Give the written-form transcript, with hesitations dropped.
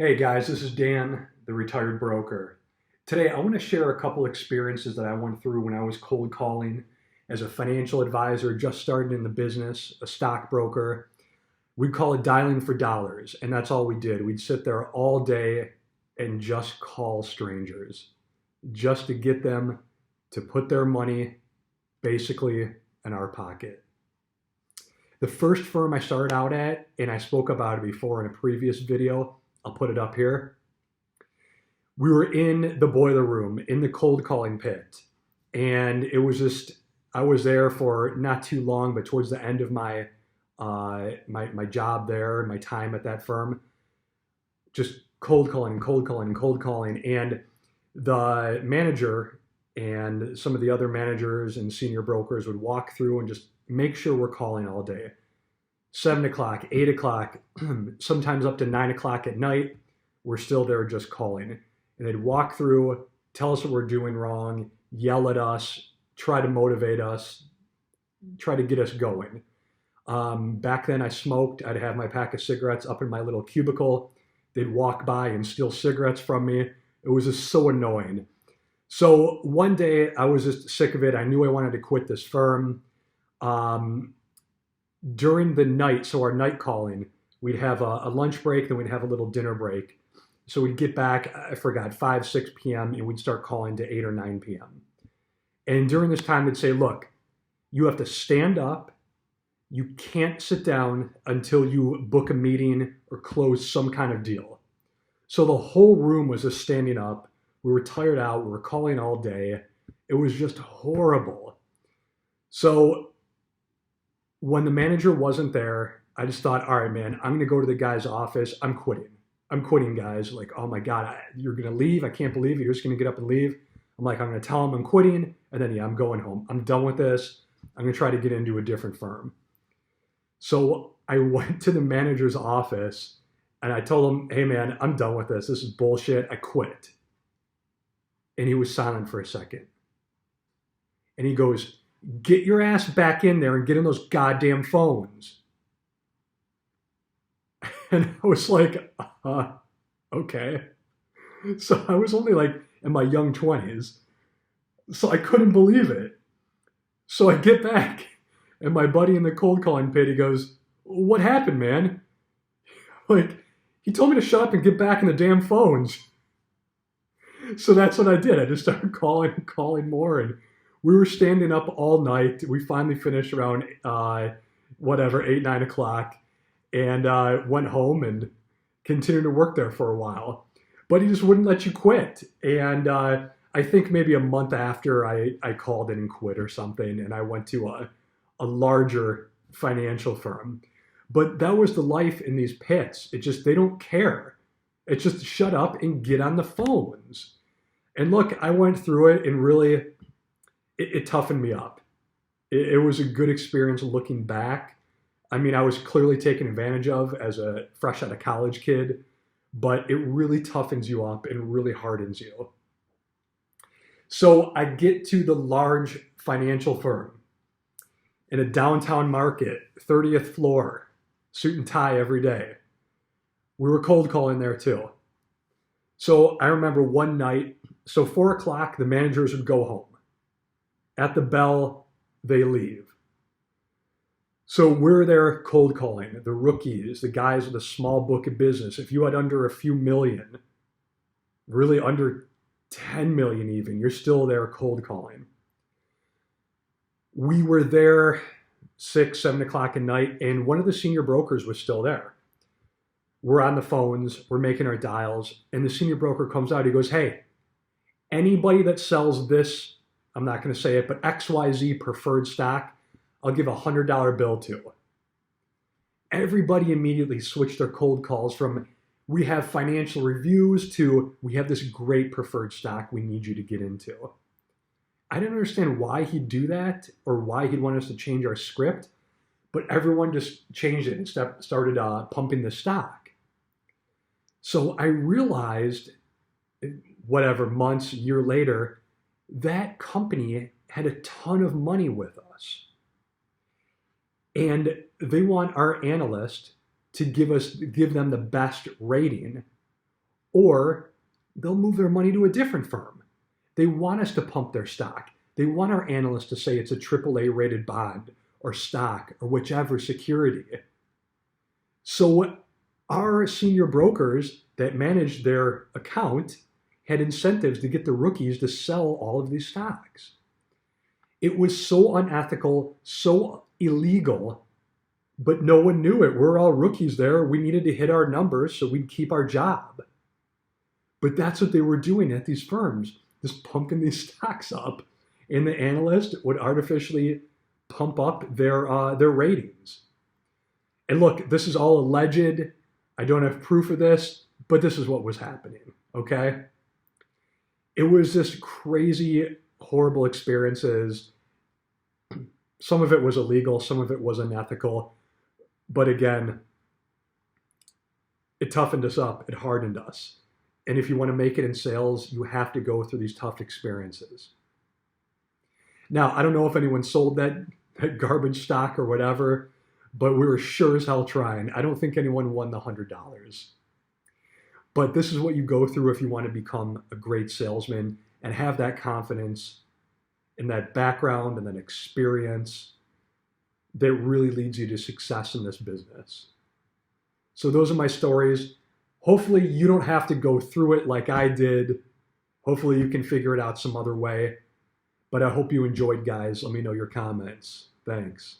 Hey guys, this is Dan, the retired broker. Today I want to share a couple experiences that I went through when I was cold calling as a financial advisor, just starting in the business, a stockbroker. We'd call it dialing for dollars, and that's all we did. We'd sit there all day and just call strangers, just to get them to put their money basically in our pocket. The first firm I started out at, and I spoke about it before in a previous video, I'll put it up here. We were in the boiler room in the cold calling pit, and it was just I was there for not too long, but towards the end of my job there, my time at that firm, just cold calling, cold calling, cold calling, and the manager and some of the other managers and senior brokers would walk through and just make sure we're calling all day. 7 o'clock, 8 o'clock, sometimes up to 9 o'clock at night, we're still there just calling. And they'd walk through, tell us what we're doing wrong, yell at us, try to motivate us, try to get us going. Back then I smoked. I'd have my pack of cigarettes up in my little cubicle. They'd walk by and steal cigarettes from me. It was just so annoying. So one day I was just sick of it. I knew I wanted to quit this firm. During the night, so our night calling, we'd have a lunch break, then we'd have a little dinner break. So we'd get back, I forgot, 5, 6 p.m., and we'd start calling to 8 or 9 p.m. And during this time, they'd say, look, you have to stand up. You can't sit down until you book a meeting or close some kind of deal. So the whole room was just standing up. We were tired out. We were calling all day. It was just horrible. So when the manager wasn't there, I just thought, all right, man, I'm going to go to the guy's office. I'm quitting. I'm quitting, guys. Like, oh my God, you're going to leave? I can't believe it. You're just going to get up and leave? I'm like, I'm going to tell him I'm quitting. And then, yeah, I'm going home. I'm done with this. I'm going to try to get into a different firm. So I went to the manager's office and I told him, hey, man, I'm done with this. This is bullshit. I quit. And he was silent for a second. And he goes, get your ass back in there and get in those goddamn phones. And I was like, okay. So I was only like in my young 20s. So I couldn't believe it. So I get back and my buddy in the cold calling pit, he goes, what happened, man? Like, he told me to shut up and get back in the damn phones. So that's what I did. I just started calling more, and we were standing up all night. We finally finished around 8, 9 o'clock, and went home and continued to work there for a while. But he just wouldn't let you quit. And I think maybe a month after I called in and quit or something, and I went to a larger financial firm. But that was the life in these pits. It just, they don't care. It's just shut up and get on the phones. And look, I went through it and really, it toughened me up. It was a good experience looking back. I mean, I was clearly taken advantage of as a fresh out of college kid, but it really toughens you up and really hardens you. So I get to the large financial firm in a downtown market, 30th floor, suit and tie every day. We were cold calling there too. So I remember one night, so 4 o'clock, the managers would go home. At the bell, they leave. So we're there cold calling, the rookies, the guys with a small book of business. If you had under a few million, really under 10 million even, you're still there cold calling. We were there 6, 7 o'clock at night, and one of the senior brokers was still there. We're on the phones, we're making our dials, and the senior broker comes out. He goes, hey, anybody that sells this, I'm not going to say it, but XYZ preferred stock, I'll give a $100 bill to. Everybody immediately switched their cold calls from we have financial reviews to we have this great preferred stock we need you to get into. I didn't understand why he'd do that or why he'd want us to change our script, but everyone just changed it and started pumping the stock. So I realized, whatever, months, a year later, that company had a ton of money with us. And they want our analyst to give them the best rating or they'll move their money to a different firm. They want us to pump their stock. They want our analysts to say it's a AAA rated bond or stock or whichever security. So our senior brokers that managed their account had incentives to get the rookies to sell all of these stocks. It was so unethical, so illegal, but no one knew it. We're all rookies there. We needed to hit our numbers so we'd keep our job. But that's what they were doing at these firms, just pumping these stocks up, and the analyst would artificially pump up their ratings. And look, this is all alleged. I don't have proof of this, but this is what was happening, okay? It was just crazy, horrible experiences. Some of it was illegal, some of it was unethical. But again, it toughened us up, it hardened us. And if you want to make it in sales, you have to go through these tough experiences. Now, I don't know if anyone sold that garbage stock or whatever, but we were sure as hell trying. I don't think anyone won the $100. But this is what you go through if you want to become a great salesman and have that confidence and that background and that experience that really leads you to success in this business. So those are my stories. Hopefully you don't have to go through it like I did. Hopefully you can figure it out some other way. But I hope you enjoyed, guys. Let me know your comments. Thanks.